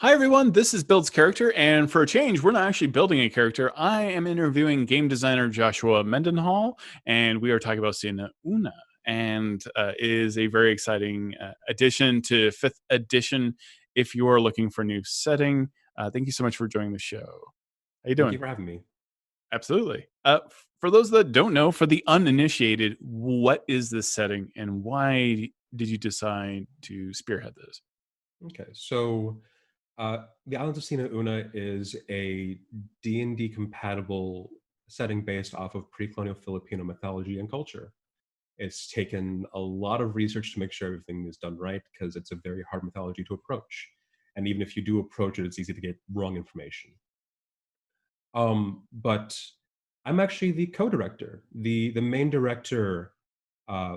Hi everyone, this is Build's Character, and for a change, we're not actually building a character. I am interviewing game designer Joshua Mendenhall, and we are talking about Sina Una, and it is a very exciting addition to 5th edition. If you are looking for a new setting, thank you so much for joining the show. How you Thank you doing? for having me. Absolutely. For those that don't know, for the uninitiated, what is this setting, and why did you decide to spearhead this? Okay, so the Islands of Sina Una is a D&D compatible setting based off of pre-colonial Filipino mythology and culture. It's taken a lot of research to make sure everything is done right because it's a very hard mythology to approach. And even if you do approach it, it's easy to get wrong information. But I'm actually the co-director. The main director,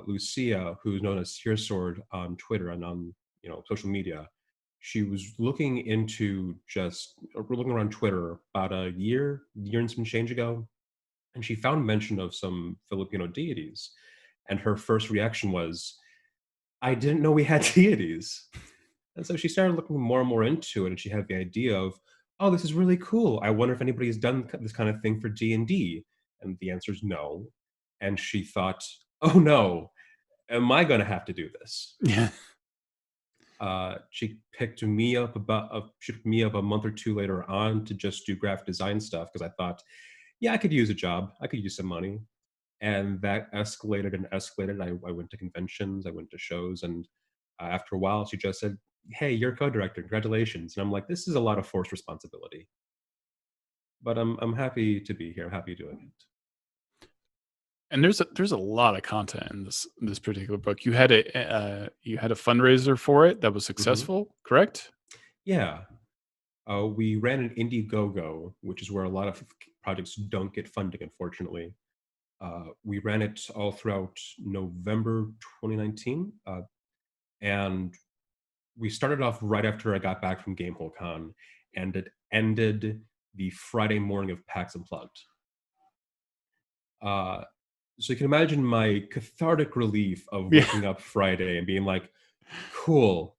Lucia, who's known as Sword on Twitter and on social media, she was looking into we're looking around Twitter about a year and some change ago, and she found mention of some Filipino deities, and her first reaction was, "I didn't know we had deities." And so she started looking more and more into it, and she had the idea of, "Oh, this is really cool. I wonder if anybody's done this kind of thing for D&D." And the answer is no. And she thought, "Oh no, am I going to have to do this?" Yeah. She picked me up a month or two later on to just do graphic design stuff because I thought, yeah, I could use a job. I could use some money. And that escalated and escalated. I went to conventions, I went to shows, and after a while, she just said, "Hey, you're co-director. Congratulations!" And I'm like, "This is a lot of forced responsibility." But I'm happy to be here. I'm happy doing it. And there's a lot of content in this particular book. You had a fundraiser for it that was Hmm. successful, correct? Yeah, we ran an Indiegogo, which is where a lot of projects don't get funding, unfortunately. We ran it all throughout November 2019, and we started off right after I got back from Gamehole Con, and it ended the Friday morning of PAX Unplugged. Uh, so you can imagine my cathartic relief of Yeah, waking up Friday and being like, "Cool,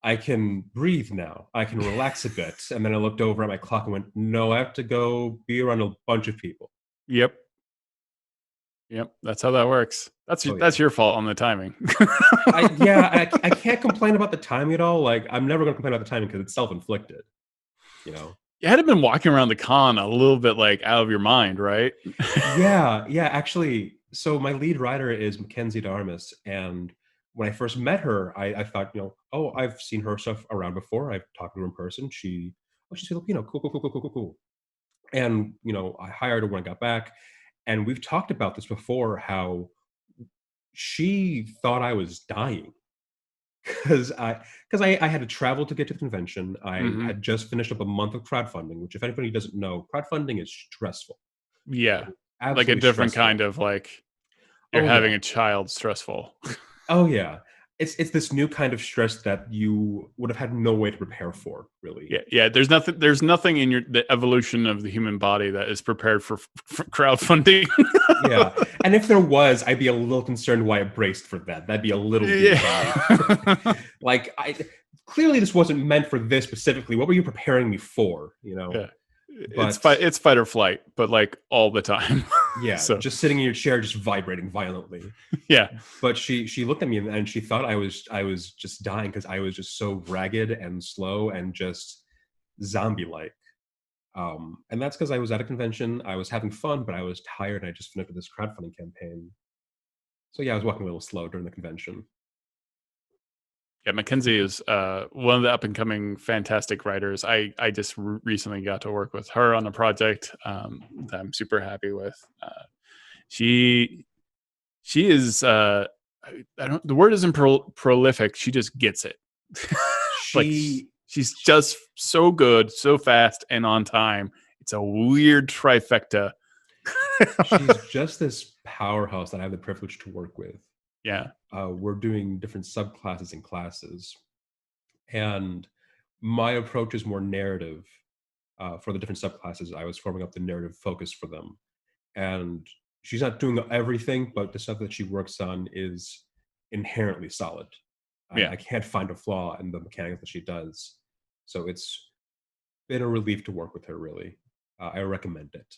I can breathe now. I can relax a bit." And then I looked over at my clock and went, "No, I have to go be around a bunch of people." yep, yep. That's how that works. Oh yeah. That's your fault on the timing. I can't complain about the timing at all. Like, I'm never gonna complain about the timing because it's self-inflicted, you know? You had been walking around the con a little bit like out of your mind, right? Yeah, actually, so my lead writer is Mackenzie Darmus, and when I first met her, I thought, "Oh, I've seen her stuff around before. I've talked to her in person. She's Filipino. Cool, cool, cool, cool, cool, cool, cool." And, I hired her when I got back, and we've talked about this before, how she thought I was dying. 'Cause I had to travel to get to the convention. I Hmm. had just finished up a month of crowdfunding, which, if anybody doesn't know, crowdfunding is stressful. Yeah, like a Absolutely different kind stressful. of like you're Oh, having yeah. a child stressful. Oh, yeah. It's this new kind of stress that you would have had no way to prepare for, really. Yeah, yeah. There's nothing in the evolution of the human body that is prepared for crowdfunding. Yeah, and if there was, I'd be a little concerned why it braced for that. That'd be a little too high. Yeah. Like, I clearly, this wasn't meant for this specifically. What were you preparing me for, you know? Yeah. It's But fight it's fight or flight, but like all the time. yeah, So just sitting in your chair, just vibrating violently. yeah. But she looked at me and she thought I was just dying because I was just so ragged and slow and just zombie-like. And that's because I was at a convention, I was having fun, but I was tired, and I just finished with this crowdfunding campaign. So yeah, I was walking a little slow during the convention. Yeah, Mackenzie is one of the up and coming fantastic writers. I just recently got to work with her on a project that I'm super happy with. She she is I don't the word isn't prolific. She just gets it. Like She she's just so good, so fast, and on time. It's a weird trifecta. she's just this powerhouse that I have the privilege to work with. Yeah, We're doing different subclasses and classes, and my approach is more narrative. For the different subclasses, I was forming up the narrative focus for them, and she's not doing everything, but the stuff that she works on is inherently solid. I yeah. can't find a flaw in the mechanics that she does. So it's been a relief to work with her, really. I recommend it.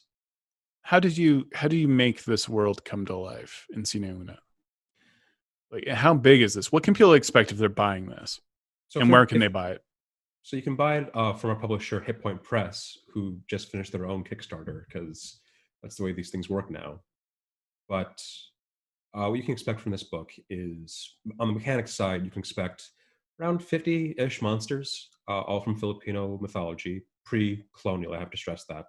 How do you make this world come to life in Sina Una? Like, how big is this? What can people expect if they're buying this? So And where for can if they buy it? so you can buy it from our publisher Hit Point Press, who just finished their own Kickstarter because that's the way these things work now. But what you can expect from this book is on the mechanics side, you can expect around 50-ish monsters, all from Filipino mythology, pre-colonial. I have to stress that.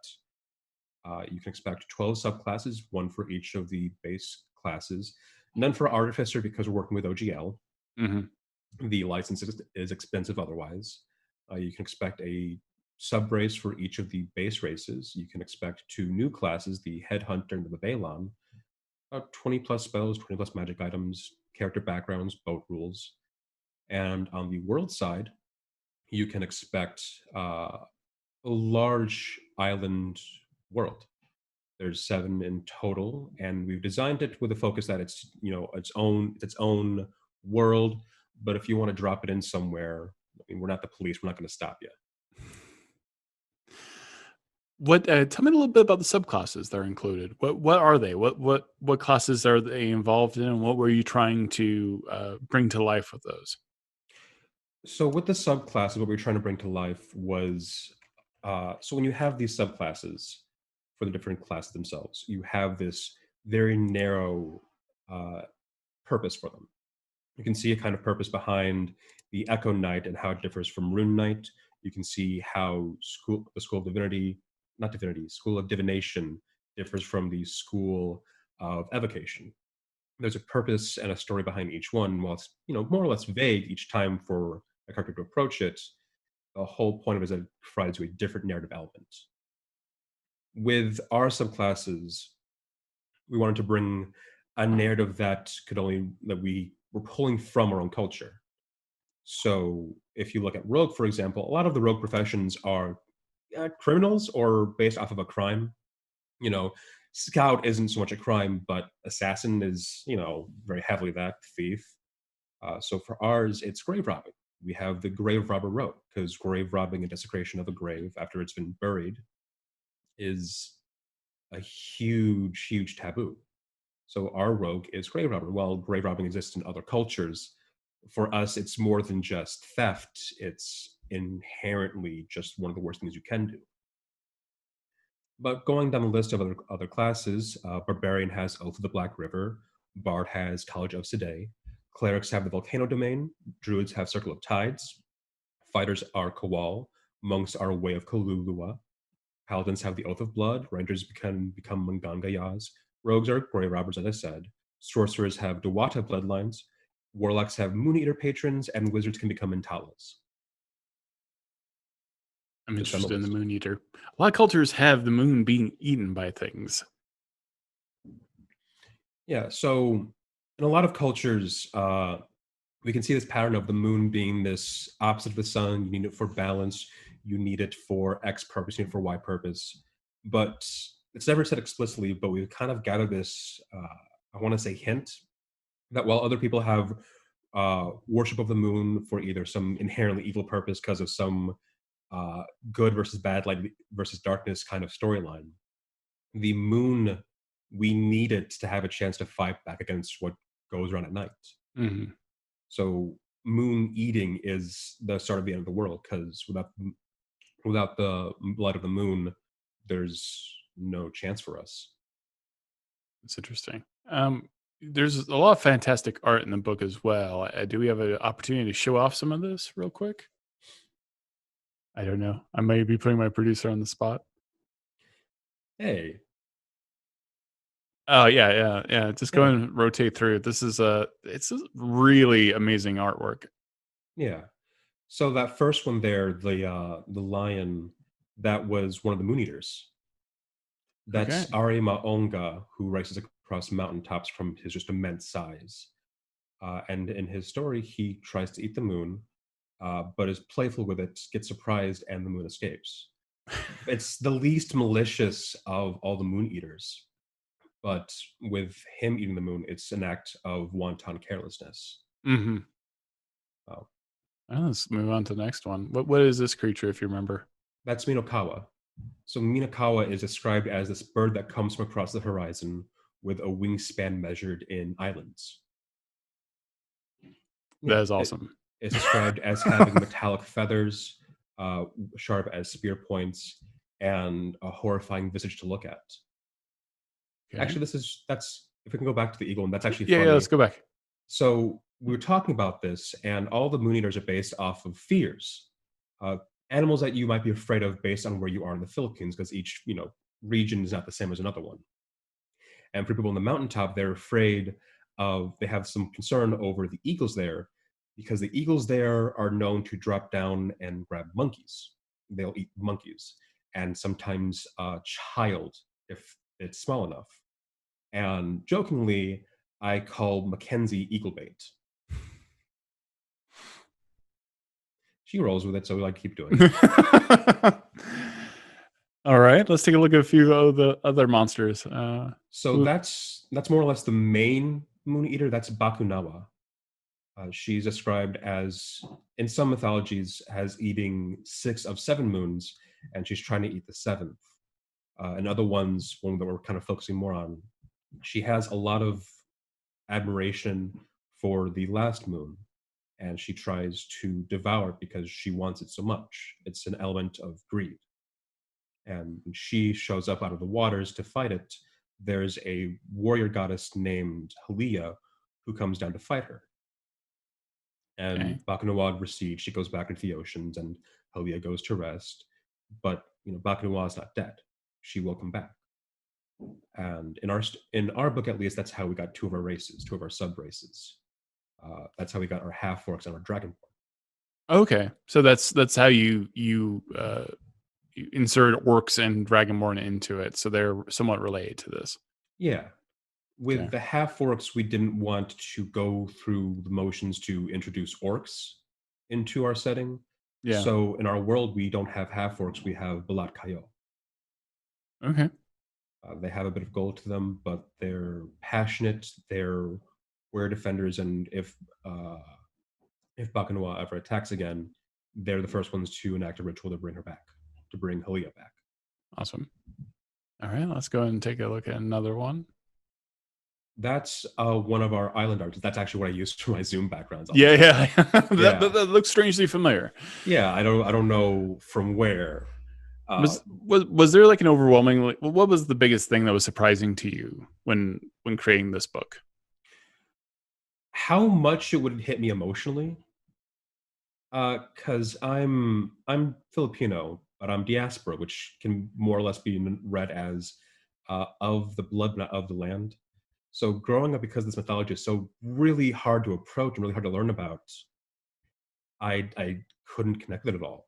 You can expect 12 subclasses, one for each of the base classes. None for Artificer because we're working with OGL. Mhm. The license is expensive otherwise. You can expect a sub race for each of the base races. You can expect two new classes, the Headhunter and the Balon, about 20 plus spells, 20 plus magic items, character backgrounds, boat rules. And on the world side, you can expect a large island world. There's 7 in total, and we've designed it with a focus that it's its own world. But if you want to drop it in somewhere, I mean, we're not the police. We're not going to stop you. What tell me a little bit about the subclasses that are included. What are they? What classes are they involved in, and what were you trying to bring to life with those? So with the subclasses, what we are trying to bring to life was so when you have these subclasses for the different classes themselves, you have this very narrow uh, purpose for them. You can see a kind of purpose behind the Echo Knight and how it differs from Rune Knight. You can see how the School of Divinity, not Divinity, School of Divination differs from the School of Evocation. There's a purpose and a story behind each one. While it's more or less vague each time for a character to approach it, the whole point of it is that it provides you a different narrative element. With our subclasses, we wanted to bring a narrative that we were pulling from our own culture. So if you look at rogue, for example, a lot of the rogue professions are criminals or based off of a crime. You know, scout isn't so much a crime, but assassin is, very heavily that, thief. So for ours, it's grave robbing. We have the grave robber rogue because grave robbing and desecration of a grave after it's been buried is a huge, huge taboo. So our rogue is grave robber. While grave robbing exists in other cultures, for us, it's more than just theft. It's inherently just one of the worst things you can do. But going down the list of other classes, Barbarian has Oath of the Black River, Bard has College of Sedai, Clerics have the Volcano Domain, Druids have Circle of Tides, Fighters are Kowal, Monks are Way of Kalulua, Paladins have the Oath of Blood, Rangers become Mangangayas, Rogues are Grey Robbers, as I said, Sorcerers have Dewata Bloodlines, Warlocks have Moon Eater Patrons, and Wizards can become Intalas. I'm Just on the interested in the list. Moon Eater. A lot of cultures have the moon being eaten by things. Yeah, so in a lot of cultures, we can see this pattern of the moon being this opposite of the sun. You need it for balance. You need it for X purpose. You need it for Y purpose. But it's never said explicitly. But we've kind of gathered this. I want to say hint that while other people have worship of the moon for either some inherently evil purpose because of some uh, good versus bad, light versus darkness kind of storyline, the moon, we need it to have a chance to fight back against what goes around at night. Mhm. So moon eating is the start of the end of the world because without the light of the moon, there's no chance for us. It's interesting. There's a lot of fantastic art in the book as well. Do we have an opportunity to show off some of this real quick? I don't know. I may be putting my producer on the spot. Hey, Oh yeah, yeah, yeah. Just go yeah, and rotate through. It's a really amazing artwork. yeah. So that first one there, the lion, that was one of the moon eaters. That's Okay. Ari Maonga, who races across mountaintops from his just immense size. And in his story, he tries to eat the moon, but is playful with it, gets surprised, and the moon escapes. It's the least malicious of all the moon eaters, but with him eating the moon, it's an act of wanton carelessness. Mhm. Wow. Let's move on to the next one. What is this creature, if you remember? That's Minokawa. So Minokawa is described as this bird that comes from across the horizon with a wingspan measured in islands. That Yeah, is awesome. it's described as having metallic feathers, sharp as spear points, and a horrifying visage to look at. Okay. Actually, that's if we can go back to the eagle, and that's actually Yeah, funny. let's go back. So we were talking about this, and all the moon eaters are based off of fears, uh, animals that you might be afraid of based on where you are in the Philippines, because each region is not the same as another one. And for people on the mountaintop, they're afraid of they have some concern over the eagles there, because the eagles there are known to drop down and grab monkeys. They'll eat monkeys, and sometimes a child if it's small enough. And jokingly, I call Mackenzie eagle bait. She rolls with it, so we like to keep doing it. All right, let's take a look at a few of the other monsters. So that's more or less the main moon eater. That's Bakunawa. She's described as, in some mythologies, as eating 6 of 7 moons, and she's trying to eat the 7th. And other ones, one that we're kind of focusing more on, she has a lot of admiration for the last moon, and she tries to devour it because she wants it so much. It's an element of greed. And when she shows up out of the waters to fight it, there's a warrior goddess named Halia who comes down to fight her. And Bakunawa recedes. She goes back into the oceans, and Halia goes to rest. But Bakunawa is not dead. She will come back. And in our book, at least, that's how we got 2 of our races, 2 of our sub races. That's how we got our half orcs and our dragonborn. Okay, so that's how you insert orcs and dragonborn into it, so they're somewhat related to this. Yeah. With the half orcs, we didn't want to go through the motions to introduce orcs into our setting. Yeah. So in our world, we don't have half orcs, we have Balat Kayo. Okay. They have a bit of gold to them, but they're passionate, they're warrior defenders, and if Bakunawa ever attacks again, they're the first ones to enact a ritual to bring her back, to bring Halia back. Awesome. All right, let's go ahead and take a look at another one. That's one of our island artists. That's actually what I use for my Zoom backgrounds. Yeah. That looks strangely familiar. Yeah, I don't know from where. Was there like an overwhelming? What was the biggest thing that was surprising to you when creating this book? How much it would hit me emotionally? Because I'm Filipino, but I'm diaspora, which can more or less be read as of the blood, not of the land. So growing up, because this mythology is so really hard to approach and really hard to learn about, I couldn't connect with it at all.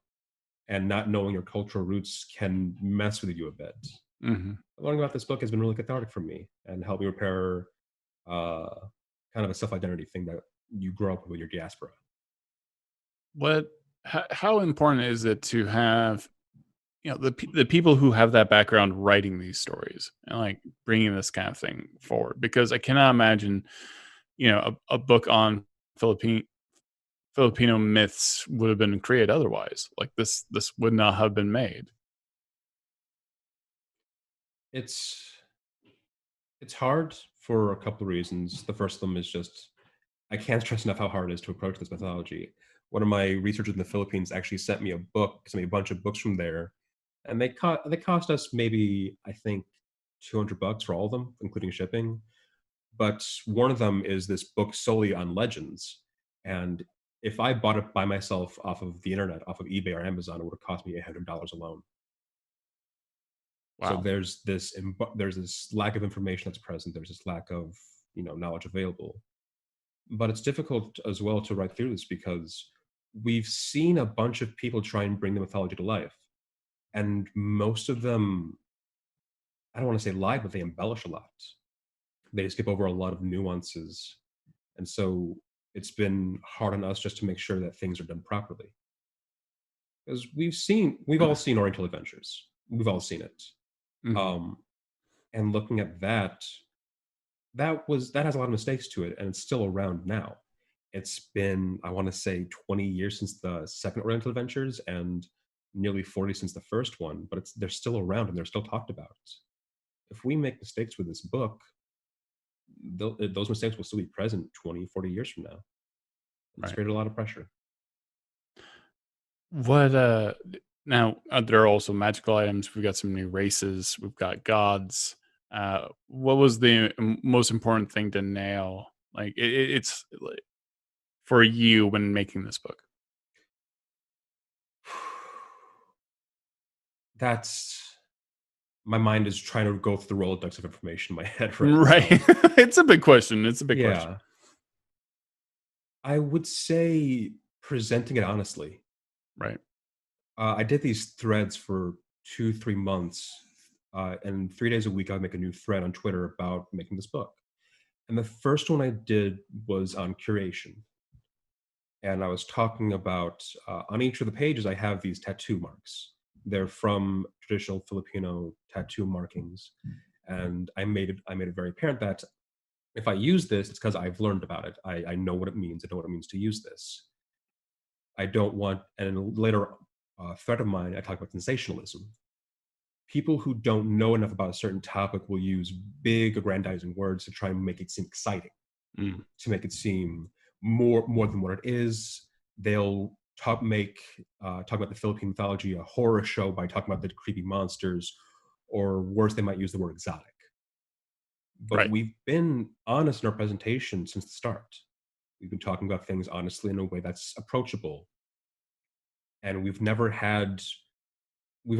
And not knowing your cultural roots can mess with you a bit. Mm-hmm. Learning about this book has been really cathartic for me and helped me repair kind of a self-identity thing that you grow up with your diaspora. How important is it to have the people who have that background writing these stories and like bringing this kind of thing forward? Because I cannot imagine a book on Filipino myths would have been created otherwise. Like this would not have been made. It's hard for a couple of reasons. The first of them is just I can't stress enough how hard it is to approach this mythology. One of my researchers in the Philippines actually sent me a bunch of books from there, and they cost us maybe I think $200 for all of them, including shipping. But one of them is this book solely on legends, and if I bought it by myself off of the internet, off of eBay or Amazon, it would have cost me $800 alone. Wow. So there's this lack of information that's present. There's this lack of knowledge available. But it's difficult as well to write through this because we've seen a bunch of people try and bring the mythology to life, and most of them, I don't want to say lie, but they embellish a lot. They skip over a lot of nuances, and so it's been hard on us just to make sure that things are done properly. Because we've all seen Oriental Adventures, we've all seen it. Mm-hmm. And looking at that has a lot of mistakes to it, and it's still around now. It's been, I want to say, 20 years since the second Oriental Adventures and nearly 40 since the first one, but they're still around and they're still talked about. If we make mistakes with this book, those mistakes will still be present 20, 40 years from now. It's Right. created a lot of pressure. What now there are also magical items. We've got some new races. We've got gods. What was the most important thing to nail? Like it's like, for you when making this book, That's My mind is trying to go through the Rolodex of information in my head right right? now. It's a big question. It's a big question, Yeah, I would say presenting it honestly. right? I did these threads for 2, 3 months, and 3 days a week I would make a new thread on Twitter about making this book. And the first one I did was on curation, and I was talking about on each of the pages I have these tattoo marks. They're from traditional Filipino tattoo markings, and I made it very apparent that if I use this, it's because I've learned about it. I know what it means. I know what it means to use this. I don't want, and in a later thread of mine, I talk about sensationalism. People who don't know enough about a certain topic will use big, aggrandizing words to try and make it seem exciting, Mm, to make it seem more than what it is. They'll talk about the Philippine mythology, a horror show, by talking about the creepy monsters, or worse, they might use the word exotic. But right. we've been honest in our presentation since the start. We've been talking about things honestly in a way that's approachable, and we've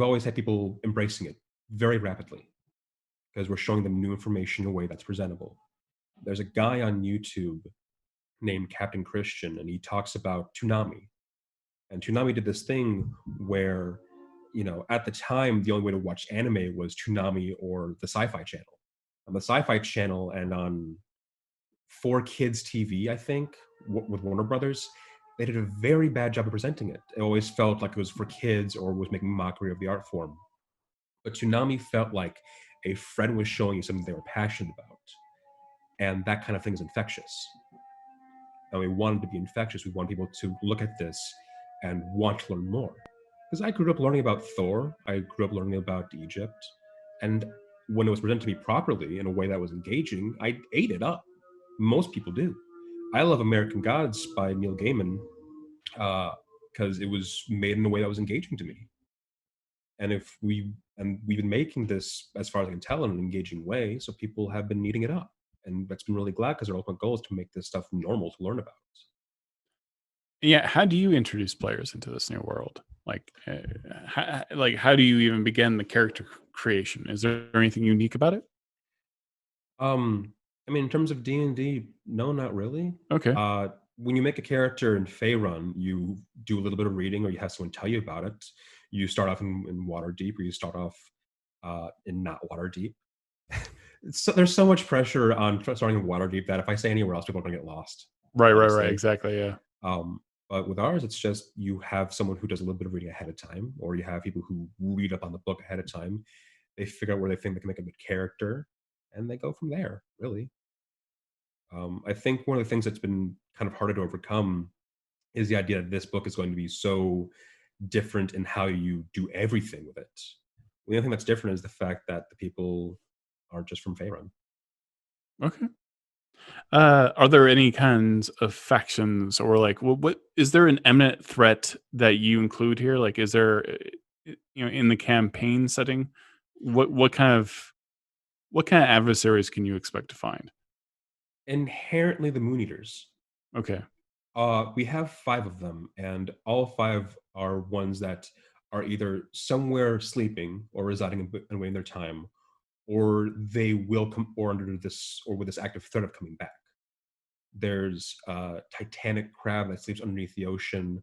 always had people embracing it very rapidly because we're showing them new information in a way that's presentable. There's a guy on YouTube named Captain Christian, and he talks about Toonami. And Toonami did this thing where, at the time, the only way to watch anime was Toonami or the Sci-Fi Channel. On the Sci-Fi Channel and on 4Kids TV, I think, with Warner Brothers, they did a very bad job of presenting it. It always felt like it was for kids or was making mockery of the art form. But Toonami felt like a friend was showing you something they were passionate about. And that kind of thing is infectious. And we wanted to be infectious. We want people to look at this and want to learn more. Because I grew up learning about Thor, I grew up learning about Egypt, and when it was presented to me properly in a way that was engaging, I ate it up. Most people do. I love American Gods by Neil Gaiman because it was made in a way that was engaging to me. And we've been making this, as far as I can tell, in an engaging way, so people have been eating it up, and that's been really glad because their ultimate goal is to make this stuff normal to learn about. Yeah. How do you introduce players into this new world? How do you even begin the character creation? Is there anything unique about it? Um, I mean, in terms of D&D, no, not really. Okay. When you make a character in Faerun, you do a little bit of reading, or you have someone tell you about it. You start off in Waterdeep, or you start off in not Waterdeep. So there's so much pressure on starting in Waterdeep that if I say anywhere else, people are going to get lost. Right. Right. Right. Honestly, Exactly. Yeah. um, but with ours, it's just you have someone who does a little bit of reading ahead of time, or you have people who read up on the book ahead of time. They figure out where they think they can make a good character, and they go from there. Really. I think one of the things that's been kind of harder to overcome is the idea that this book is going to be so different in how you do everything with it. The only thing that's different is the fact that the people aren't just from Faerun. Okay. Are there any kinds of factions or like what is there an eminent threat that you include here? Like, is there, in the campaign setting, what kind of adversaries can you expect to find? Inherently, the Moon Eaters. Okay. We have 5 of them, and all 5 are ones that are either somewhere sleeping or residing and away in their time, or they will come, or under this, or with this active threat of coming back. There's a Titanic crab that sleeps underneath the ocean,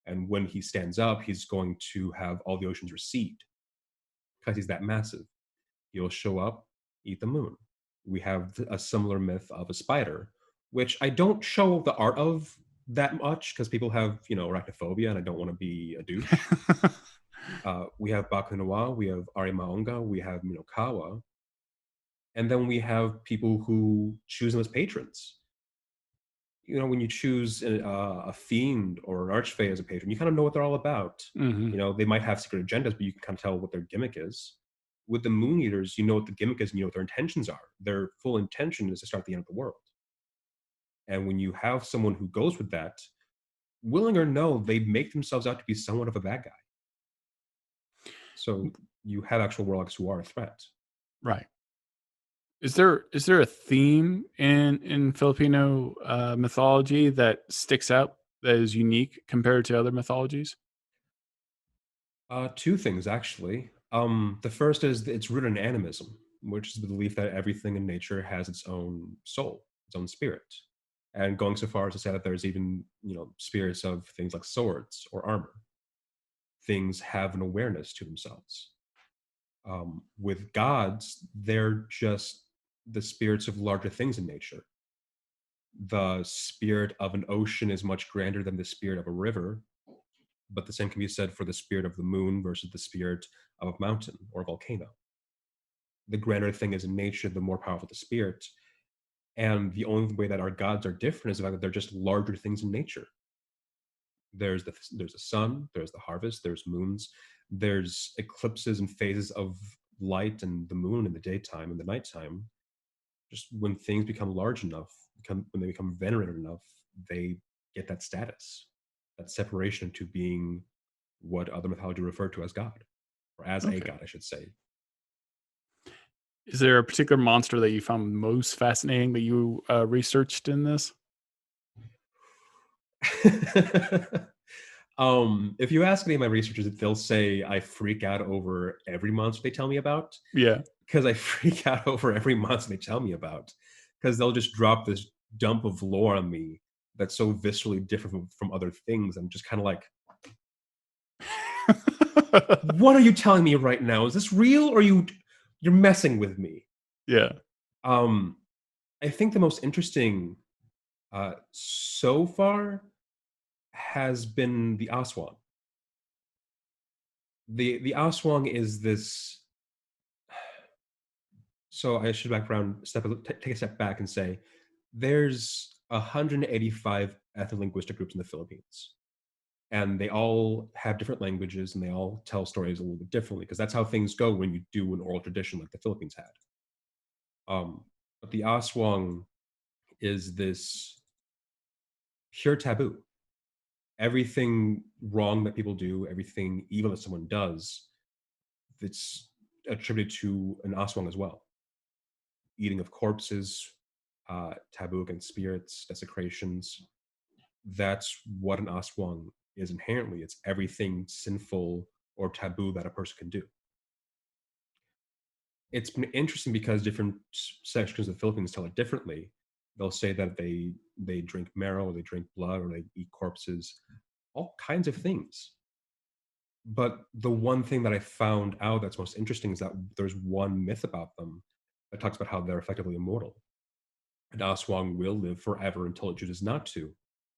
and when he stands up, he's going to have all the oceans recede because he's that massive. He'll show up, eat the moon. We have a similar myth of a spider, which I don't show the art of that much because people have, arachnophobia, and I don't want to be a douche. We have Bakunawa, we have Arimaonga, we have Minokawa, and then we have people who choose them as patrons. when you choose a fiend or an archfey as a patron, you kind of know what they're all about. Hmm. They might have secret agendas, but you can kind of tell what their gimmick is. With the Moon Eaters, you know what the gimmick is and you know what their intentions are. Their full intention is to start the end of the world. And when you have someone who goes with that, willing or no, they make themselves out to be somewhat of a bad guy. So you have actual warlocks who are a threat. Right. Is there a theme in Filipino mythology that sticks out that is unique compared to other mythologies? Two things actually. The first is that it's rooted in animism, which is the belief that everything in nature has its own soul, its own spirit, and going so far as to say that there's even spirits of things like swords or armor. Things have an awareness to themselves. With gods, they're just the spirits of larger things in nature. The spirit of an ocean is much grander than the spirit of a river, but the same can be said for the spirit of the moon versus the spirit of a mountain or a volcano. The grander thing is in nature, the more powerful the spirit. And the only way that our gods are different is the fact that they're just larger things in nature. There's the sun, there's the harvest, there's moons, there's eclipses and phases of light and the moon in the daytime and the nighttime. Just when things become large enough, when they become venerated enough, they get that status, that separation to being what other mythology referred to as God, or as a Okay. god, I should say. Is there a particular monster that you found most fascinating that you researched in this? If you ask any of my researchers, they'll say I freak out over every monster they tell me about, Yeah. because I freak out over every monster they tell me about, because they'll just drop this dump of lore on me that's so viscerally different from other things. I'm just kind of like, what are you telling me right now? Is this real, or you're messing with me? Yeah. Um, I think the most interesting so far has been the Aswang. The Aswang is this. So I should take a step back and say there's 185 ethno-linguistic groups in the Philippines, and they all have different languages and they all tell stories a little bit differently because that's how things go when you do an oral tradition like the Philippines had. But the Aswang is this pure taboo. Everything wrong that people do, everything evil that someone does, it's attributed to an Aswang as well. Eating of corpses, taboo against spirits, desecrations. That's what an Aswang is inherently. It's everything sinful or taboo that a person can do. It's been interesting because different sections of the Philippines tell it differently. They'll say that they drink marrow, or they drink blood, or they eat corpses, all kinds of things. But the one thing that I found out that's most interesting is that there's one myth about them that talks about how they're effectively immortal. And Aswang will live forever until it chooses not to.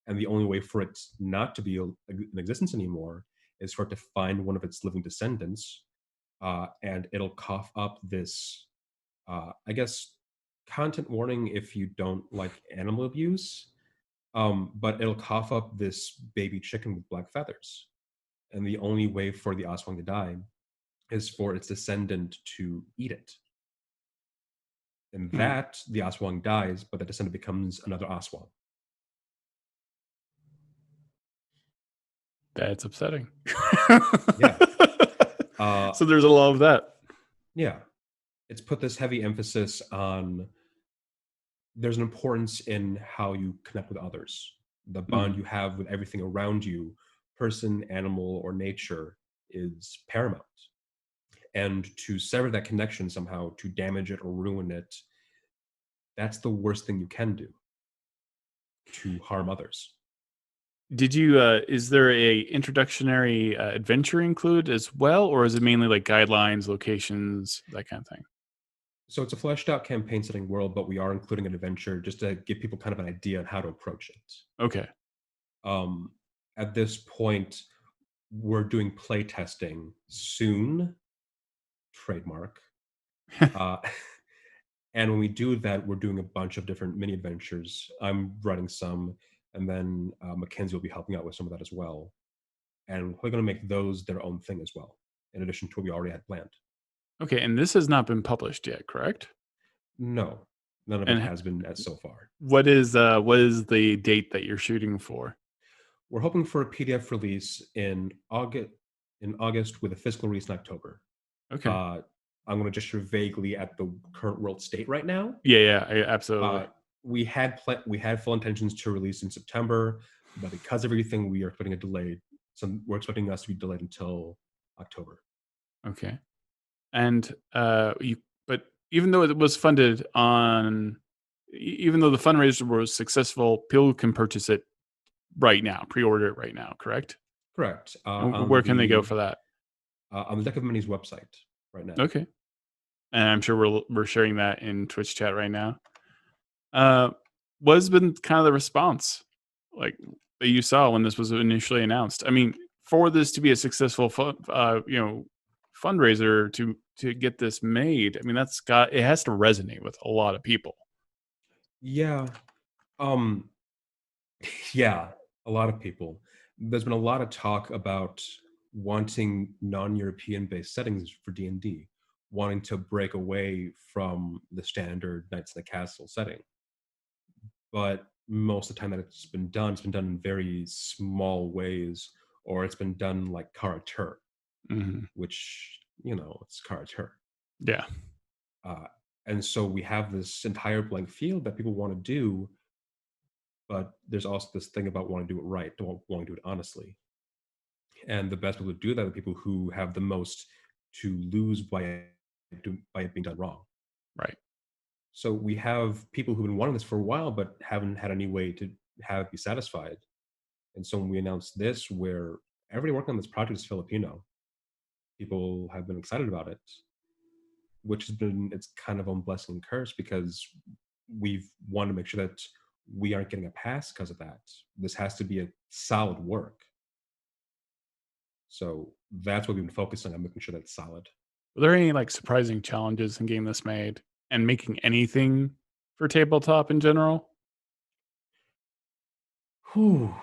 And the only way for it not to be in existence anymore is for it to find one of its living descendants, and it'll cough up this, I guess, content warning if you don't like animal abuse, but it'll cough up this baby chicken with black feathers. And the only way for the Aswang to die is for its descendant to eat it. And Hmm. that the Aswang dies, but the descendant becomes another Aswang. That's upsetting. Yeah. Uh, So there's a lot of that. yeah. It's put this heavy emphasis on there's an importance in how you connect with others. The bond Mm. you have with everything around you, person, animal, or nature, is paramount. And to sever that connection somehow, to damage it or ruin it, that's the worst thing you can do, to harm others. Did you is there a introductionary adventure include as well, or is it mainly like guidelines, locations, that kind of thing? So it's a fleshed out campaign setting world, but we are including an adventure just to give people kind of an idea on how to approach it. Okay. Um, at this point, we're doing play testing soon, trademark. Uh, And when we do that, we're doing a bunch of different mini adventures. I'm writing some, and then Mackenzie will be helping out with some of that as well. And we're going to make those their own thing as well, in addition to what we already had planned. Okay, and this has not been published yet, correct? No, none of it And has been as so far. what is the date that you're shooting for? We're hoping for a PDF release in August with a physical release in October. Okay. Uh, I'm going to gesture vaguely at the current world state right now. Yeah, absolutely. Uh, we had full intentions to release in September, but because of everything, we are expecting a delay. We're expecting us to be delayed until October. Okay. And but even though it was funded on, even though the fundraiser was successful, people can purchase it right now, pre-order it right now, correct? Correct. And where can they go for that? On the Deck of Minis website right now. Okay. And I'm sure we're sharing that in Twitch chat right now. What has been kind of the response like that you saw when this was initially announced? I mean, for this to be a successful fundraiser to get this made, I mean, it has to resonate with a lot of people. Yeah. Um, yeah, a lot of people. There's been a lot of talk about wanting non-European based settings for D&D, wanting to break away from the standard Knights in the Castle setting. But most of the time that it's been done in very small ways, or it's been done like Karatur, Hmm. which, it's Karatur. Yeah. Uh, and so we have this entire blank field that people want to do, but there's also this thing about wanting to do it right, don't want to do it honestly. And the best people to do that are people who have the most to lose by it being done wrong. Right. So we have people who've been wanting this for a while, but haven't had any way to have it be satisfied. And so when we announced this, where everybody working on this project is Filipino, people have been excited about it, which has been it's kind of a blessing and curse because we've wanted to make sure that we aren't getting a pass because of that. This has to be a solid work. So that's what we've been focusing on, making sure that it's solid. Were there any like surprising challenges in getting this made and making anything for tabletop in general? Whew.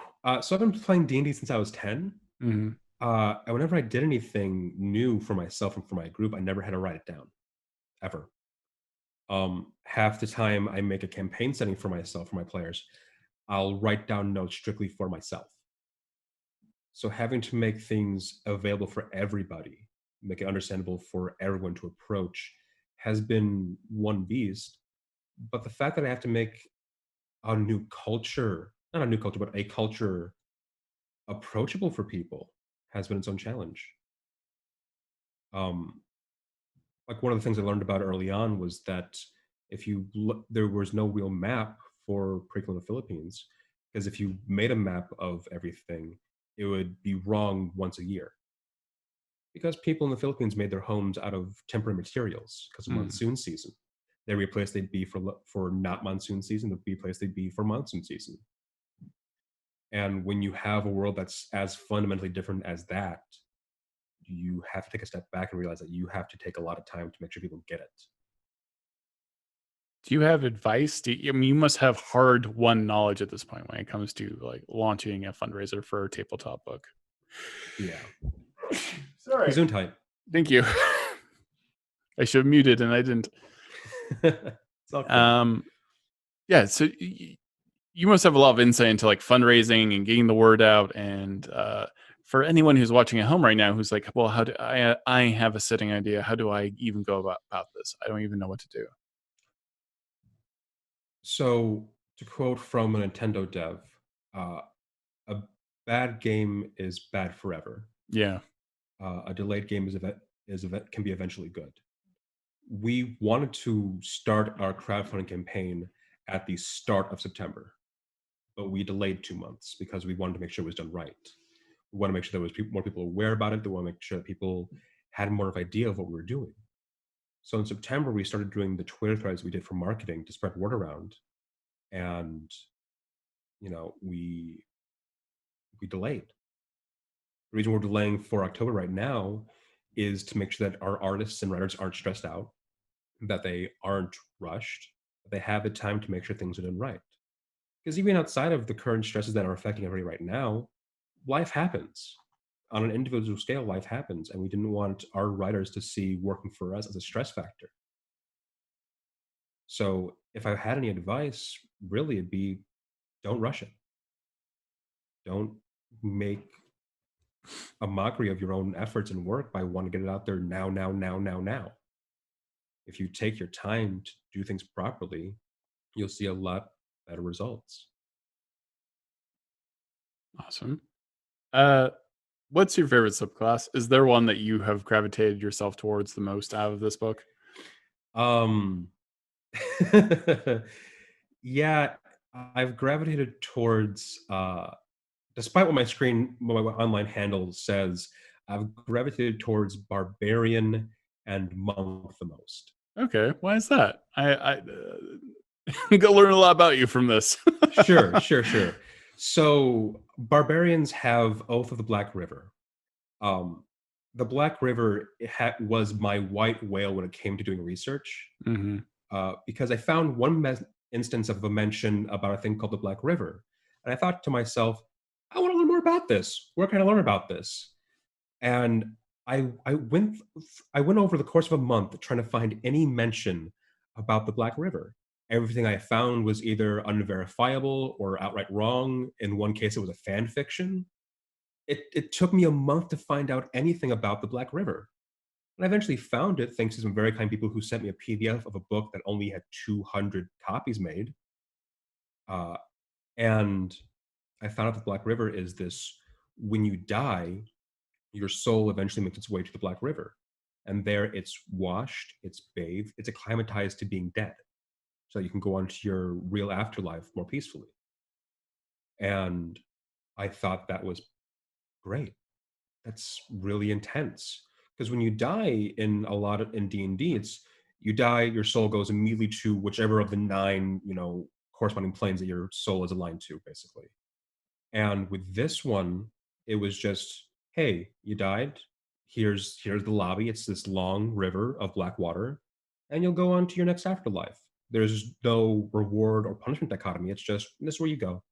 So I've been playing D&D since I was 10. Hmm. And whenever I did anything new for myself and for my group, I never had to write it down, ever. Half the time I make a campaign setting for myself, for my players, I'll write down notes strictly for myself. So having to make things available for everybody, make it understandable for everyone to approach, has been one beast. But the fact that I have to make a new culture, not a new culture, but a culture approachable for people has been its own challenge. Um, like one of the things I learned about early on was that if you look, there was no real map for pre-colonial Philippines, because if you made a map of everything, it would be wrong once a year. Because people in the Philippines made their homes out of temporary materials because of Mm. monsoon season. Every place they'd be for not monsoon season, there'd be a place they'd be for monsoon season. And when you have a world that's as fundamentally different as that, you have to take a step back and realize that you have to take a lot of time to make sure people get it. Do you have advice? I mean, you must have hard-won knowledge at this point when it comes to like launching a fundraiser for a tabletop book. Yeah. Sorry. Gesundheit. Thank you. I should have muted and I didn't. It's all good. Yeah. So you must have a lot of insight into like fundraising and getting the word out. And for anyone who's watching at home right now, who's like, "Well, how do I have a setting idea? How do I even go about this? I don't even know what to do." So, to quote from a Nintendo dev, uh, a bad game is bad forever. Yeah. A delayed game can be eventually good. We wanted to start our crowdfunding campaign at the start of September, but we delayed 2 months because we wanted to make sure it was done right. We want to make sure there was more people aware about it. We want to make sure that people had more of an idea of what we were doing. So in September, we started doing the Twitter threads we did for marketing to spread word around, and we delayed. The reason we're delaying for October right now is to make sure that our artists and writers aren't stressed out. that they aren't rushed, that they have the time to make sure things are done right. Because even outside of the current stresses that are affecting everybody right now, life happens. On an individual scale, life happens, and we didn't want our writers to see working for us as a stress factor. So if I had any advice, really it'd be don't rush it. Don't make a mockery of your own efforts and work by wanting to get it out there now, now, now, now, now. If you take your time to do things properly, you'll see a lot better results. Awesome. Uh, what's your favorite subclass? Is there one that you have gravitated yourself towards the most out of this book? Um, yeah, I've gravitated towards, despite what my online handle says, I've gravitated towards barbarian and monk the most. Okay, why is that? Gonna learn a lot about you from this. Sure, sure, sure. So barbarians have Oath of the Black River. Um, the Black River was my white whale when it came to doing research, Hmm. because I found one instance of a mention about a thing called the Black River, and I thought to myself, I want to learn more about this. Where can I learn about this? And I went over the course of a month trying to find any mention about the Black River. Everything I found was either unverifiable or outright wrong. In one case, it was a fan fiction. It took me a month to find out anything about the Black River. And I eventually found it thanks to some very kind people who sent me a PDF of a book that only had 200 copies made. Uh, and I found out the Black River is this: when you die, your soul eventually makes its way to the Black River. And there it's washed, it's bathed, it's acclimatized to being dead. So you can go on to your real afterlife more peacefully. And I thought that was great. That's really intense. Because when you die in a lot of in D&D, it's you die, your soul goes immediately to whichever of the nine, corresponding planes that your soul is aligned to, basically. And with this one, it was just, hey, you died. Here's the lobby. It's this long river of black water, and you'll go on to your next afterlife. There's no reward or punishment dichotomy. It's just this is where you go.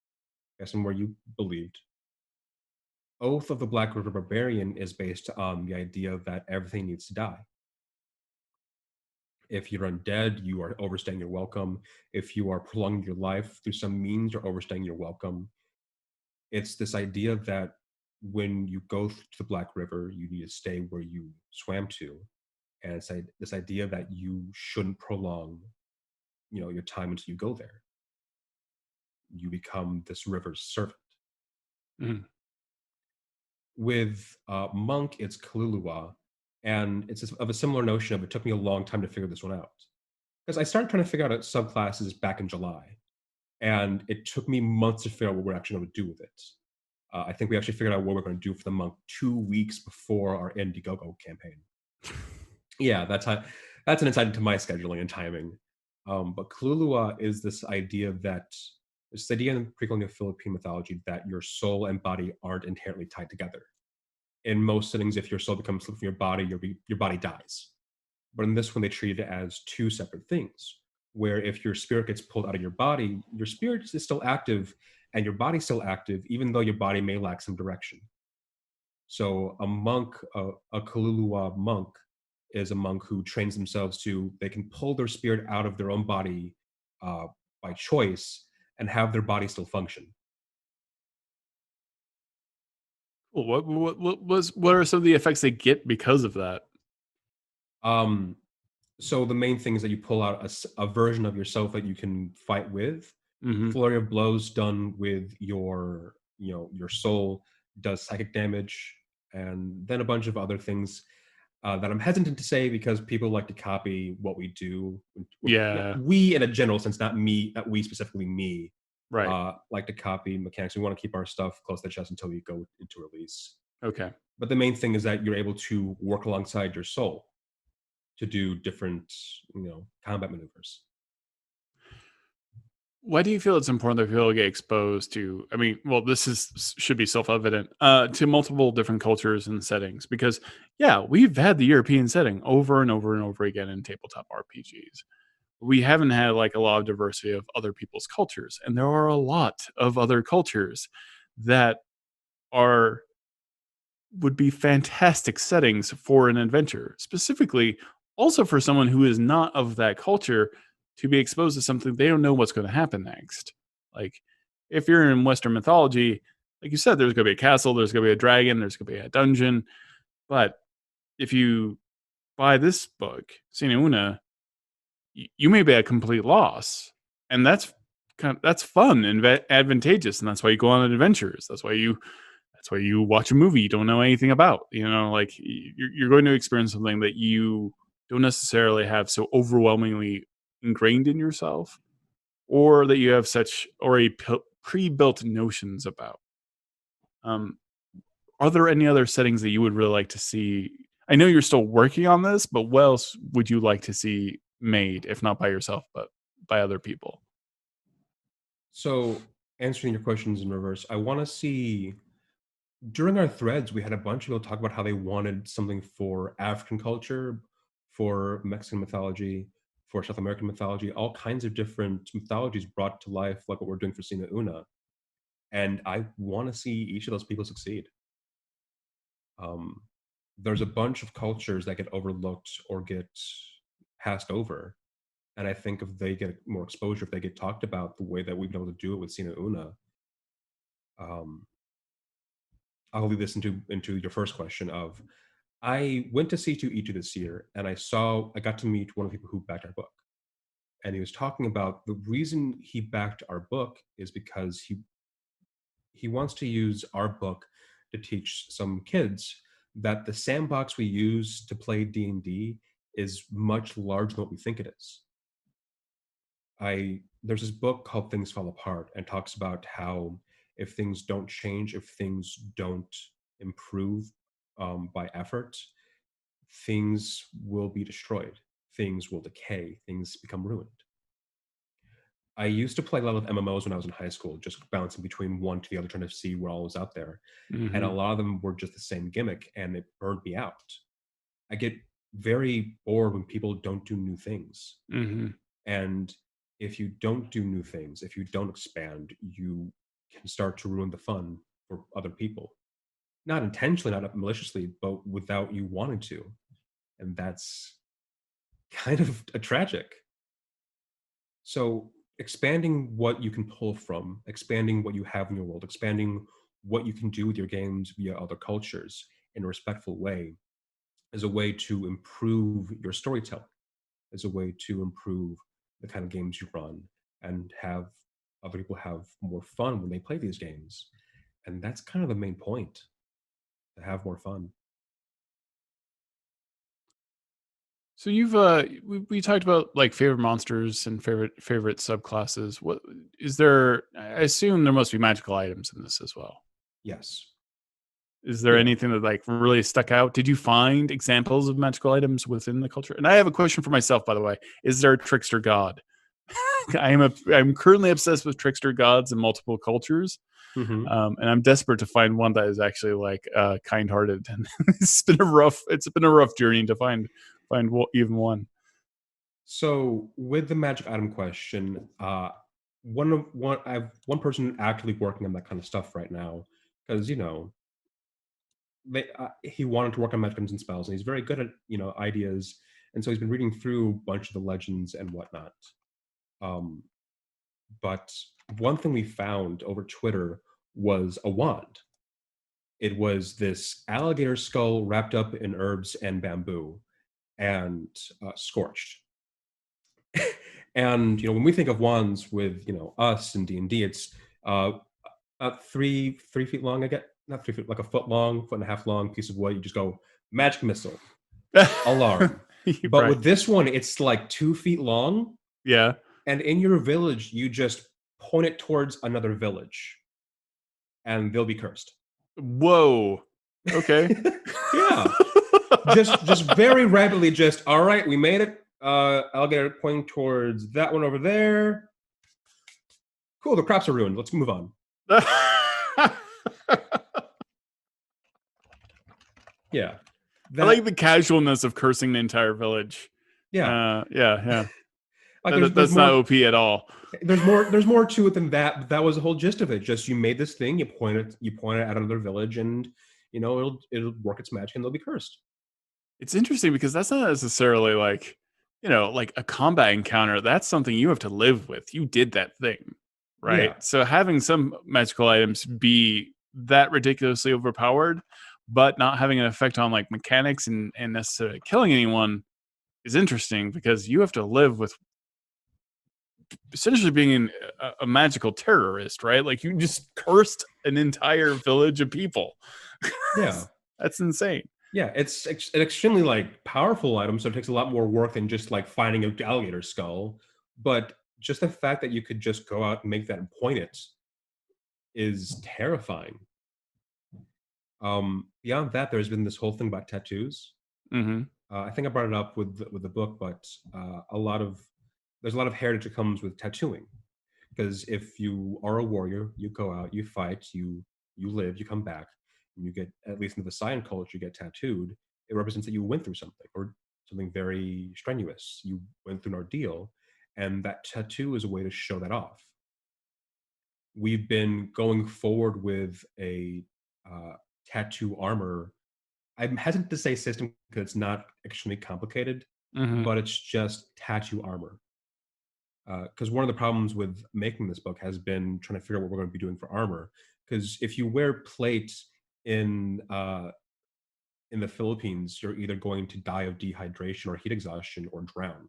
Guessing where you believed. Oath of the Black River Barbarian is based on the idea that everything needs to die. If you're undead, you are overstaying your welcome. If you are prolonging your life through some means, you're overstaying your welcome. It's this idea that when you go to the Black River, you need to stay where you swam to, and it's this idea that you shouldn't prolong, your time until you go there. You become this river's servant. Mhm. With monk, it's Kalulua, and it's of a similar notion of it took me a long time to figure this one out because I started trying to figure out subclasses back in July, and it took me months to figure out what we're actually going to do with it. I think we actually figured out what we're going to do for the monk 2 weeks before our Indiegogo campaign. Yeah, that's an insight into my scheduling and timing. But Kalulua is this idea that this idea in pre-colonial Philippine mythology that your soul and body aren't inherently tied together. In most settings, if your soul becomes split from your body, your body dies. But in this one, they treat it as two separate things. Where if your spirit gets pulled out of your body, your spirit is still active and your body's still active, even though your body may lack some direction. So a monk, a Kalulua monk, is a monk who trains themselves to they can pull their spirit out of their own body uh, by choice and have their body still function. Cool. What are some of the effects they get because of that? Um, so the main thing is that you pull out a version of yourself that you can fight with. Hmm. Flurry of blows done with your soul does psychic damage, and then a bunch of other things that I'm hesitant to say because people like to copy what we do. Yeah. We, in a general sense, not me, not we specifically, me, Right. like to copy mechanics. We want to keep our stuff close to the chest until we go into release. Okay. But the main thing is that you're able to work alongside your soul to do different, combat maneuvers. why do you feel it's important that people get exposed to, I mean, well, should be self-evident, to multiple different cultures and settings? Because yeah, we've had the European setting over and over and over again in tabletop RPGs. We haven't had like a lot of diversity of other people's cultures, and there are a lot of other cultures that are would be fantastic settings for an adventure, specifically also for someone who is not of that culture to be exposed to something they don't know what's going to happen next. Like if you're in Western mythology, like you said, there's going to be a castle, there's going to be a dragon, there's going to be a dungeon. But if you buy this book, Sina Una, you may be at a complete loss, and that's fun and advantageous, and that's why you go on adventures. That's why you watch a movie you don't know anything about. Like you're going to experience something that you don't necessarily have so overwhelmingly ingrained in yourself, or that you have such already pre-built notions about. Are there any other settings that you would really like to see? I know you're still working on this, but what else would you like to see made, if not by yourself, but by other people? So, answering your questions in reverse, I want to see. During our threads, we had a bunch of people talk about how they wanted something for African culture, for Mexican mythology, for South American mythology, all kinds of different mythologies brought to life, like what we're doing for Sina Una. And I want to see each of those people succeed. Um, there's a bunch of cultures that get overlooked or get passed over. And I think if they get more exposure, if they get talked about the way that we've been able to do it with Sina Una, I'll lead this into your first question of, I went to C2E2 this year, and I got to meet one of the people who backed our book. And he was talking about the reason he backed our book is because he wants to use our book to teach some kids that the sandbox we use to play D&D is much larger than what we think it is. There's this book called Things Fall Apart, and talks about how if things don't change, if things don't improve by effort, things will be destroyed, things will decay, things become ruined. I used to play a lot of MMOs when I was in high school, just bouncing between one to the other, trying to see what all was out there. And a lot of them were just the same gimmick, and it burned me out. I get very bored when people don't do new things. And if you don't do new things, if you don't expand, you can start to ruin the fun for other people. Not intentionally, not maliciously, but without you wanting to. And that's kind of a tragic. So expanding what you can pull from, expanding what you have in your world, expanding what you can do with your games via other cultures in a respectful way is a way to improve your storytelling, is a way to improve the kind of games you run and have other people have more fun when they play these games. And that's kind of the main point, to have more fun. So we talked about like favorite monsters and favorite subclasses. What is there? I assume there must be magical items in this as well. Yes. Is there anything that like really stuck out? Did you find examples of magical items within the culture? And I have a question for myself, by the way. Is there a trickster god? I'm currently obsessed with trickster gods in multiple cultures. And I'm desperate to find one that is actually like kind-hearted. And it's been a rough journey to find even one. So with the magic item question, I have one person actively working on that kind of stuff right now, because he wanted to work on magic items and spells, and he's very good at ideas, and so he's been reading through a bunch of the legends and whatnot. But one thing we found over Twitter was a wand. It was this alligator skull wrapped up in herbs and bamboo, and scorched. And when we think of wands with us in D&D, it's about 3 feet long. I get not 3 feet, like a foot long, foot and a half long piece of wood. You just go magic missile, alarm. But right. with this one, it's like 2 feet long. Yeah. And in your village, you just point it towards another village, and they'll be cursed. Whoa. Okay. Yeah. just very rapidly, all right, we made it. Alligator pointing towards that one over there. Cool, the crops are ruined. Let's move on. Yeah. I like the casualness of cursing the entire village. Yeah. Yeah. Like That's not OP at all. There's more to it than that. But that was the whole gist of it. Just you made this thing, you point it at another village, and it'll work its magic and they'll be cursed. It's interesting because that's not necessarily like, like a combat encounter. That's something you have to live with. You did that thing, right? Yeah. So having some magical items be that ridiculously overpowered, but not having an effect on like mechanics and necessarily killing anyone is interesting because you have to live with essentially being a magical terrorist, right? Like you just cursed an entire village of people. Yeah. That's insane. Yeah, it's an extremely like powerful item, so it takes a lot more work than just like finding an alligator skull. But just the fact that you could just go out and make that and point it is terrifying. Beyond that, there's been this whole thing about tattoos. Mm-hmm. I think I brought it up with the book, but there's a lot of heritage that comes with tattooing. Because if you are a warrior, you go out, you fight, you live, you come back, and you get, at least in the Saiyan culture, you get tattooed. It represents that you went through something or something very strenuous. You went through an ordeal, and that tattoo is a way to show that off. We've been going forward with a tattoo armor. I'm hesitant to say system because it's not extremely complicated, but it's just tattoo armor. Because one of the problems with making this book has been trying to figure out what we're going to be doing for armor. Because if you wear plate in the Philippines, you're either going to die of dehydration or heat exhaustion or drown.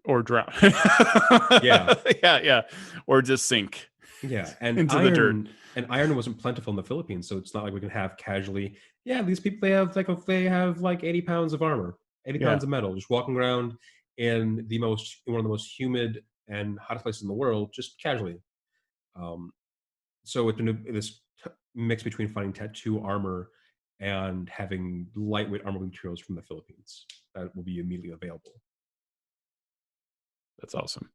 Yeah. Yeah. Or just sink. Yeah, and into the dirt. And iron wasn't plentiful in the Philippines, so it's not like we can have casually. Yeah, these people they have like 80 pounds of armor, 80 pounds of metal, just walking around in one of the most humid and hottest places in the world, just casually. So it's been this mix between finding tattoo armor and having lightweight armor materials from the Philippines that will be immediately available. That's awesome.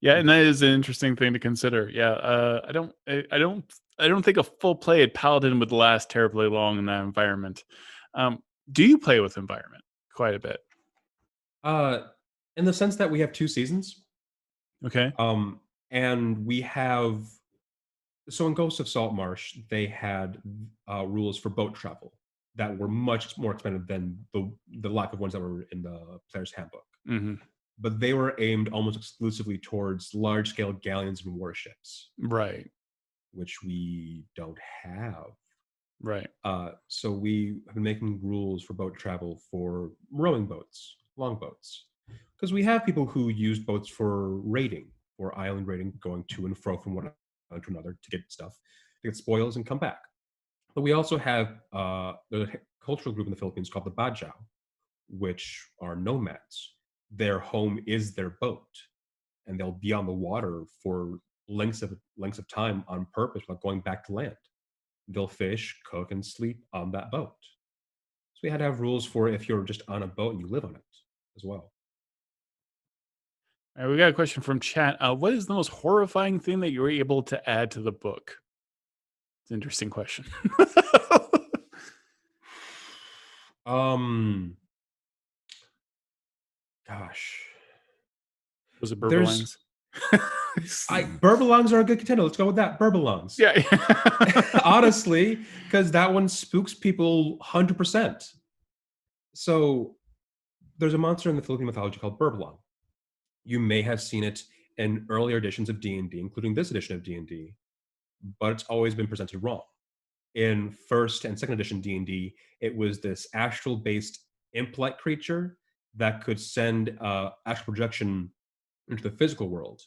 Yeah, and that is an interesting thing to consider. Yeah, I don't think a full played paladin would last terribly long in that environment. Do you play with environment quite a bit? In the sense that we have 2 seasons. Okay. And we have, so in Ghosts of Saltmarsh, they had rules for boat travel that were much more expensive than the lack of ones that were in the player's handbook. Mm-hmm. But they were aimed almost exclusively towards large-scale galleons and warships, right? Which we don't have, right? So we have been making rules for boat travel for rowing boats, longboats, because we have people who use boats for raiding or island raiding, going to and fro from one island to another to get stuff, to get spoils and come back. But we also have there's a cultural group in the Philippines called the Bajau, which are nomads. Their home is their boat, and they'll be on the water for lengths of time on purpose without going back to land. They'll fish, cook, and sleep on that boat. So we had to have rules for if you're just on a boat and you live on it as well. All right, we got a question from chat. What is the most horrifying thing that you were able to add to the book? It's an interesting question. Gosh. Was it Burbalongs? Burbalongs are a good contender. Let's go with that. Burbalongs. Yeah. Honestly, because that one spooks people 100%. So there's a monster in the Filipino mythology called Burbalong. You may have seen it in earlier editions of D&D, including this edition of D&D, but it's always been presented wrong. In first and second edition D&D, it was this astral-based imp-like creature that could send astral projection into the physical world.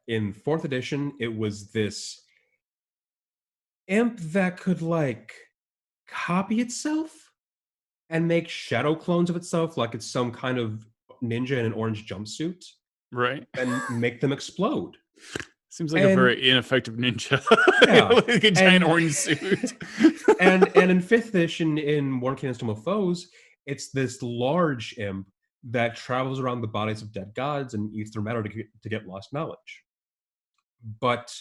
In fourth edition, it was this imp that could like copy itself and make shadow clones of itself, like it's some kind of ninja in an orange jumpsuit, right? And make them explode. Seems like a very ineffective ninja. Yeah. Like a giant orange suit. and in fifth edition, in War Kingdom's Tome of Foes, it's this large imp that travels around the bodies of dead gods and eats their matter to get lost knowledge. But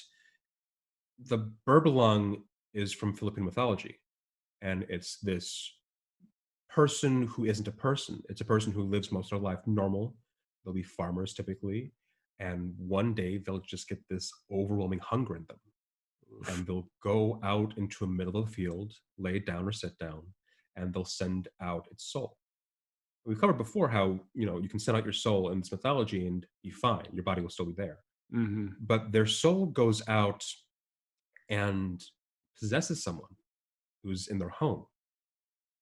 The Berbelong is from Filipino mythology, and it's this person who isn't a person. It's a person who lives most of their life normal. They'll be farmers typically, and one day they'll just get this overwhelming hunger in them, and they'll go out into the middle of the field, lay down or sit down, and they'll send out its soul. We've covered before how you can send out your soul in this mythology and be fine. Your body will still be there, Mm-hmm. but their soul goes out and possesses someone who's in their home.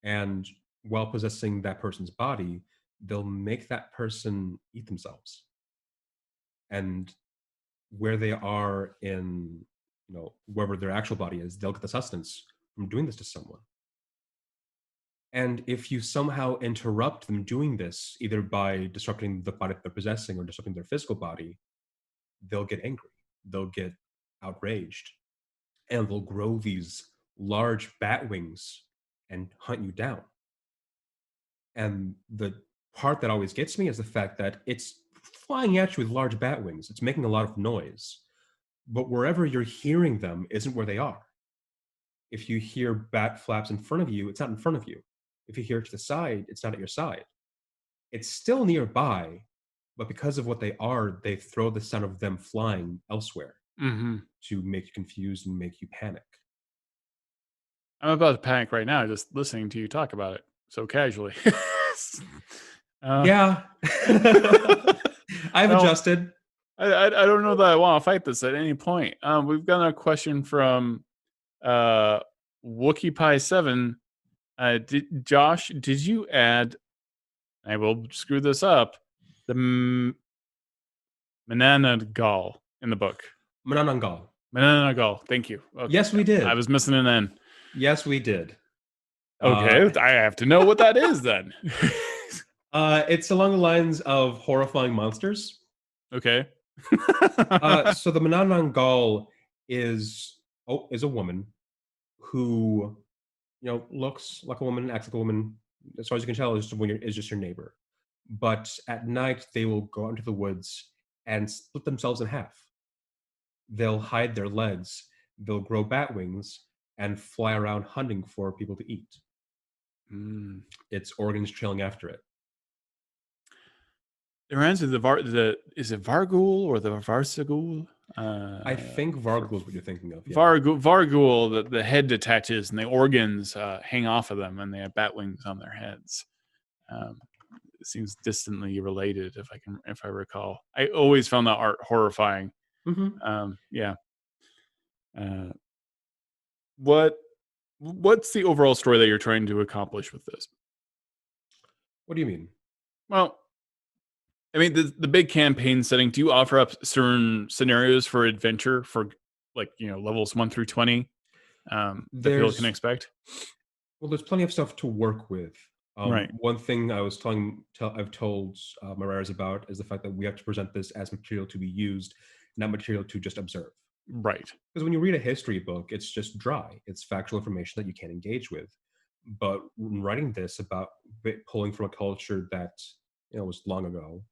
And while possessing that person's body, they'll make that person eat themselves. And where they are in, wherever their actual body is, they'll get the sustenance from doing this to someone. And if you somehow interrupt them doing this, either by disrupting the body that they're possessing or disrupting their physical body, they'll get angry. They'll get outraged. And they'll grow these large bat wings and hunt you down. And the part that always gets me is the fact that it's flying at you with large bat wings. It's making a lot of noise. But wherever you're hearing them isn't where they are. If you hear bat flaps in front of you, it's not in front of you. If you hear it to the side, it's not at your side. It's still nearby, but because of what they are, they throw the sound of them flying elsewhere Mm-hmm. to make you confused and make you panic. I'm about to panic right now just listening to you talk about it so casually. Yeah. I've adjusted. I don't know that I want to fight this at any point. We've got a question from Wookie Pie 7. Josh, did you add, I will screw this up, the Mendenhall in the book? Mendenhall. Thank you. Okay. Yes, we did. I was missing an N. Yes, we did. Okay, I have to know what that is then. It's along the lines of horrifying monsters. Okay. So the Mendenhall is a woman who, looks like a woman, acts like a woman. As far as you can tell, is just your neighbor. But at night, they will go out into the woods and split themselves in half. They'll hide their legs. They'll grow bat wings and fly around hunting for people to eat. Its organs trailing after it. It reminds me of is it Vargul or the Varsagul? I think Vargul is what you're thinking of. Yeah. Vargul, the head detaches and the organs hang off of them, and they have bat wings on their heads. It seems distantly related, if I recall. I always found that art horrifying. Mm-hmm. Yeah. What's the overall story that you're trying to accomplish with this? What do you mean? Well, I mean, the big campaign setting, do you offer up certain scenarios for adventure for levels 1 through 20 that people can expect? Well, there's plenty of stuff to work with. Right. One thing I've told my writers about is the fact that we have to present this as material to be used, not material to just observe. Right. Because when you read a history book, it's just dry. It's factual information that you can't engage with. But when writing this about pulling from a culture that was long ago,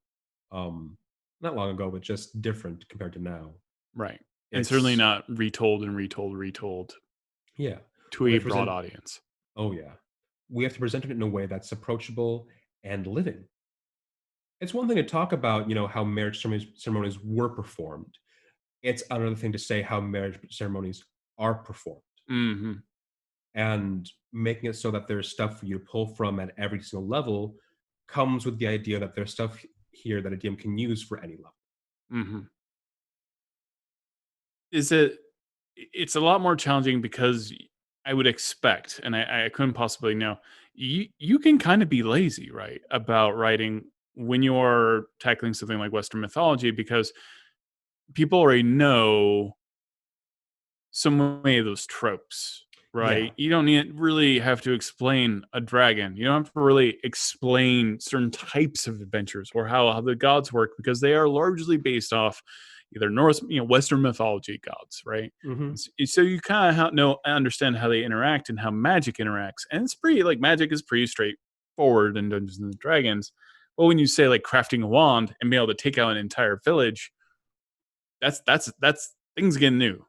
not long ago, but just different compared to now. Right. And certainly not retold. Yeah. To a broad audience. Oh, yeah. We have to present it in a way that's approachable and living. It's one thing to talk about, how marriage ceremonies were performed. It's another thing to say how marriage ceremonies are performed. Mm-hmm. And making it so that there's stuff for you to pull from at every single level comes with the idea that there's stuff here that a DM can use for any level. Mm-hmm. It's a lot more challenging because I would expect, and I couldn't possibly know, you can kind of be lazy, right, about writing when you're tackling something like Western mythology, because people already know so many of those tropes, right? Yeah. You don't really have to explain a dragon. You don't have to really explain certain types of adventures or how the gods work, because they are largely based off either Western mythology gods, right? Mm-hmm. So you kind of understand how they interact and how magic interacts, and it's pretty magic is pretty straightforward in Dungeons and Dragons. But when you say crafting a wand and being able to take out an entire village, that's things get new.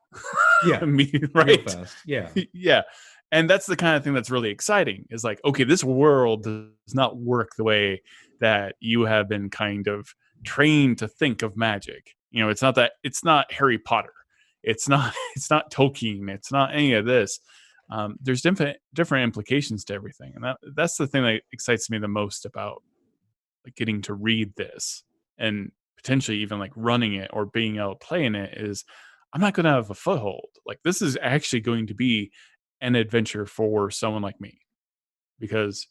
Yeah, real right? fast. Yeah. Yeah. And that's the kind of thing that's really exciting is like, okay, this world does not work the way that you have been kind of trained to think of magic. It's not Harry Potter. It's not it's not Tolkien. It's not any of this. There's different implications to everything. And that's the thing that excites me the most about like getting to read this and potentially even like running it or being able to play in it is I'm not going to have a foothold. Like this is actually going to be an adventure for someone like me because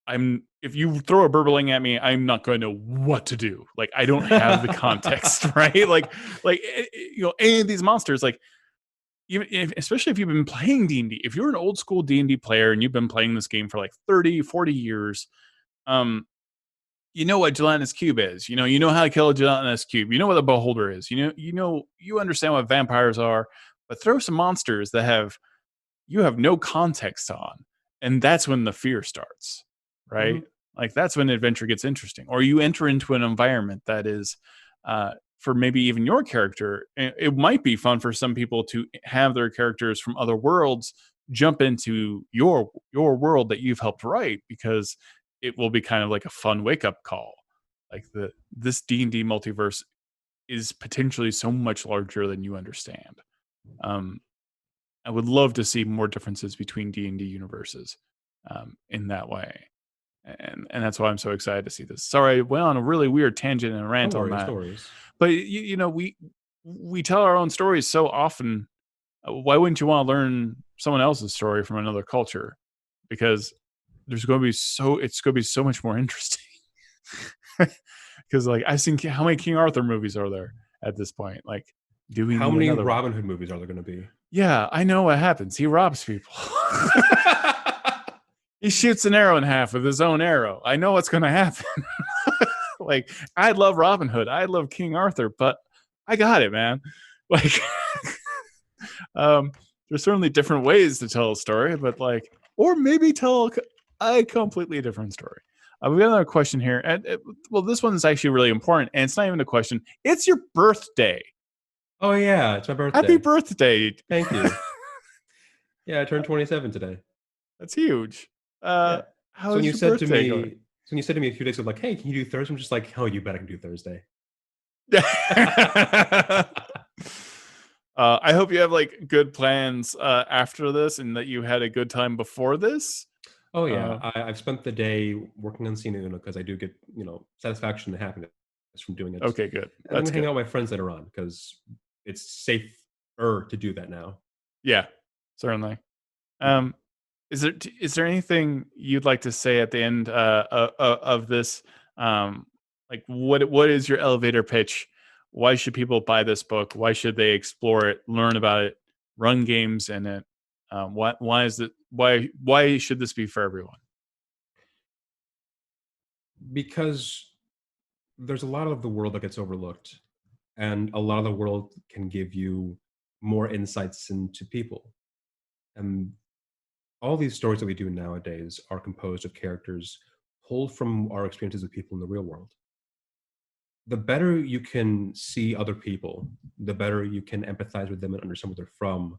I'm if you throw a burbling at me, I'm not going to know what to do. Like I don't have the context, right? Any of these monsters, like especially if you've been playing D&D, if you're an old school D&D player and you've been playing this game for like 30, 40 years, um, you know what gelatinous cube is. You know how to kill a gelatinous cube. You know what a beholder is. You understand what vampires are. But throw some monsters that you have no context on, and that's when the fear starts, Hmm. right? Like that's when adventure gets interesting. Or you enter into an environment that is, for maybe even your character. It might be fun for some people to have their characters from other worlds jump into your world that you've helped write because it will be kind of like a fun wake up call. Like this D&D multiverse is potentially so much larger than you understand. Um, I would love to see more differences between D&D universes in that way. And that's why I'm so excited to see this. Sorry, I went on a really weird tangent and No rant on worries, that. no worries. But we tell our own stories so often. Why wouldn't you want to learn someone else's story from another culture? Because it's going to be so much more interesting. Because like I've seen how many King Arthur movies are there at this point? Like, do we How need many another one? Robin Hood movies are there going to be? Yeah, I know what happens. He robs people. He shoots an arrow in half with his own arrow. I know what's going to happen. Like, I love Robin Hood. I love King Arthur, but I got it, man. Like, um, there's certainly different ways to tell a story, but like, or maybe tell a completely different story. We got another question here. Well, this one is actually really important, and it's not even a question. It's your birthday. Oh yeah, it's my Happy birthday. birthday. Thank you. Yeah, I turned 27 today. That's huge. Yeah. How So when is you your said to birthday going? me, so when you said to me a few days ago, like, "Hey, can you do Thursday?" I'm just like, "Oh, you bet I can do Thursday." I hope you have like good plans after this, and that you had a good time before this. Oh yeah, Uh, I've spent the day working on Sina Una because I do get satisfaction and happiness from doing it, okay, good. and I'm That's gonna hang good. out with my friends later on because it's safer to do that now. Yeah, certainly. Yeah. Um, is there anything you'd like to say at the end of this? Like what is your elevator pitch? Why should people buy this book? Why should they explore it, learn about it, run games in it? Why is it why should this be for everyone? Because there's a lot of the world that gets overlooked, and a lot of the world can give you more insights into people. And all these stories that we do nowadays are composed of characters pulled from our experiences with people in the real world. The better you can see other people, the better you can empathize with them and understand where they're from,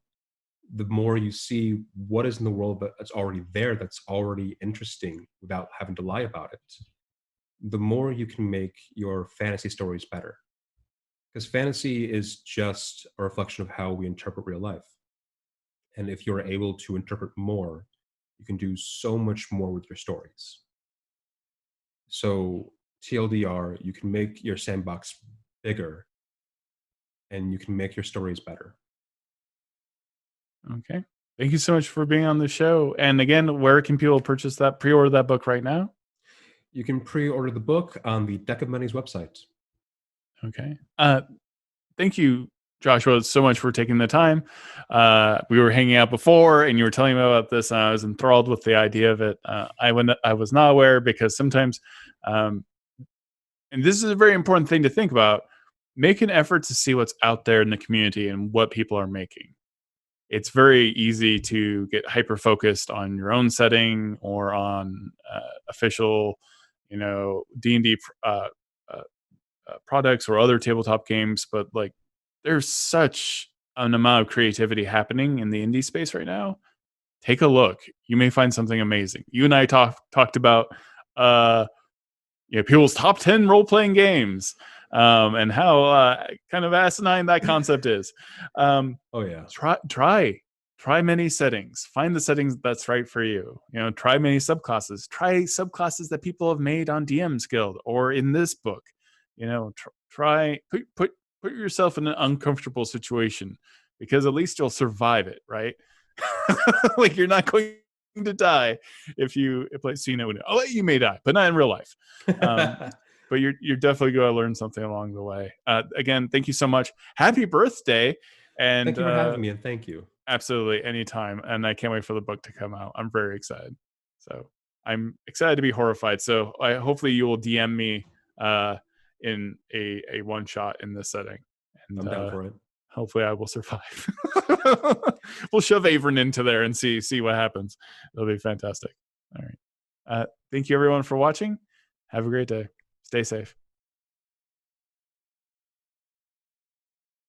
the more you see what is in the world that's already there, that's already interesting without having to lie about it, the more you can make your fantasy stories better. Because fantasy is just a reflection of how we interpret real life. And if you're able to interpret more, you can do so much more with your stories. So, TLDR, you can make your sandbox bigger and you can make your stories better. Okay. Thank you so much for being on the show. And again, where can people pre-order that book right now? You can pre order the book on the Deck of Money's website. Okay. Thank you, Joshua, so much for taking the time. We were hanging out before, and you were telling me about this, and I was enthralled with the idea of it. I was not aware because sometimes, um, and this is a very important thing to think about. Make an effort to see what's out there in the community and what people are making. It's very easy to get hyper focused on your own setting or on official, D&D uh, products or other tabletop games, but like there's such an amount of creativity happening in the indie space right now, take a look. You may find something amazing. You and I talked about people's top 10 role-playing games, and how kind of asinine that concept is. Oh yeah. Try many settings. Find the settings that's right for you. Try many subclasses. Try subclasses that people have made on DM's Guild or in this book. Try put yourself in an uncomfortable situation, because at least you'll survive it, right? Like, you're not going to die if you play Sina Una. Oh, you may die, but not in real life. But you're definitely going to learn something along the way. Again, thank you so much. Happy birthday! And thank you for having me, and thank you. Absolutely, anytime. And I can't wait for the book to come out. I'm very excited. So I'm excited to be horrified. So hopefully you will DM me in a one shot in this setting. And I'm down for it. Hopefully I will survive. We'll shove Avern into there and see what happens. It'll be fantastic. All right. Thank you everyone for watching. Have a great day. Stay safe.